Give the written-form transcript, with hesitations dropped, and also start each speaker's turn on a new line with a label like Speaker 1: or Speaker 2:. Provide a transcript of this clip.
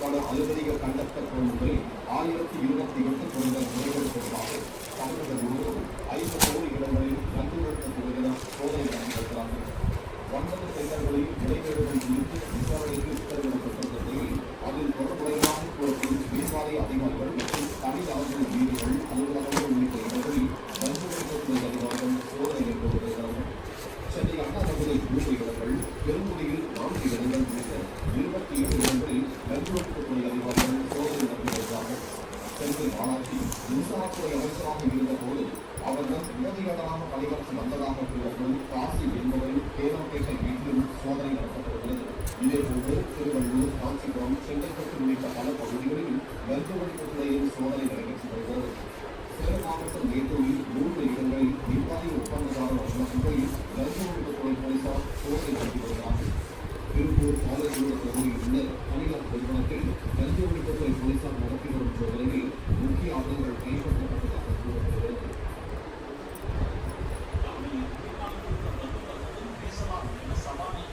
Speaker 1: பல அலுவலிக கண்டக்டர் குழுக்களில் 1028 குறைந்த முறைகள் தொடர்பாக தமிழகம் முழுவதும் 5 கோடி இடங்களில் கண்டுபிடித்த துறையினர் சோதனை நடத்தியிருக்கிறார்கள். 9 சென்டர்களில் இடைத்தேர்தல் குறித்து விசாரணைக்கு உத்தரவிடப்பட்ட நிலையில் அதில் தொடர்புடையதாக கூறப்படும் மின்வாரிய அதிகாரிகள் மற்றும் தனிநபர்கள் வீடுகள் அலுவலகங்கள் உள்ளிட்ட இடங்களில் கண்டுபிடிக்கக்கூடிய அதிகாரிகள் சோதனை மேற்கொண்டு வருகிறார்கள். சென்னை அண்ணா நகரில் 3 இடங்கள், பெருங்குடியில் 4 இடங்கள் உள்ளிட்ட 27 இடங்களில் கண்டுபிடிக்கக்கூடிய அதிகாரிகள் சோதனை நடத்தி வருகிறார்கள். சென்னை மாநகராட்சி மின்சாரத்துறை அமைச்சராக இருந்தபோது அவர்கள் உதவியாளராக பணியாற்றி வந்ததாக கூறப்படும் காசி என்பவரின் தேவம்பேட்டை வீட்டிலும் சோதனை நடத்தப்பட்டுள்ளது. இதேபோன்று திருவள்ளூர், காஞ்சிபுரம், செங்கல்பட்டு உள்ளிட்ட பல பகுதிகளில் கண்டுபிடிப்பு துறையில் சோதனை நடைபெற்று வருகிறது. சேலம் மாவட்டம் மேட்டூரில் 3 இடங்களில் மின்வாரிய ஒப்பந்ததாரர் அலுவலகங்களில் கண்டுபிடிப்பு துறை போலீசார் சோதனை நடத்தி வருகிறார்கள். திருப்பூர் பாலச்சூர் பகுதியில் உள்ள தனியார் நிறுவனத்தில் கண்டுபிடிப்பு துறை போலீசார் நடத்தி வரும் சோதனையில் முக்கிய ஆவணங்கள் கைப்பற்றப்பட்டதாக கூறப்படுகிறது.
Speaker 2: சவாலை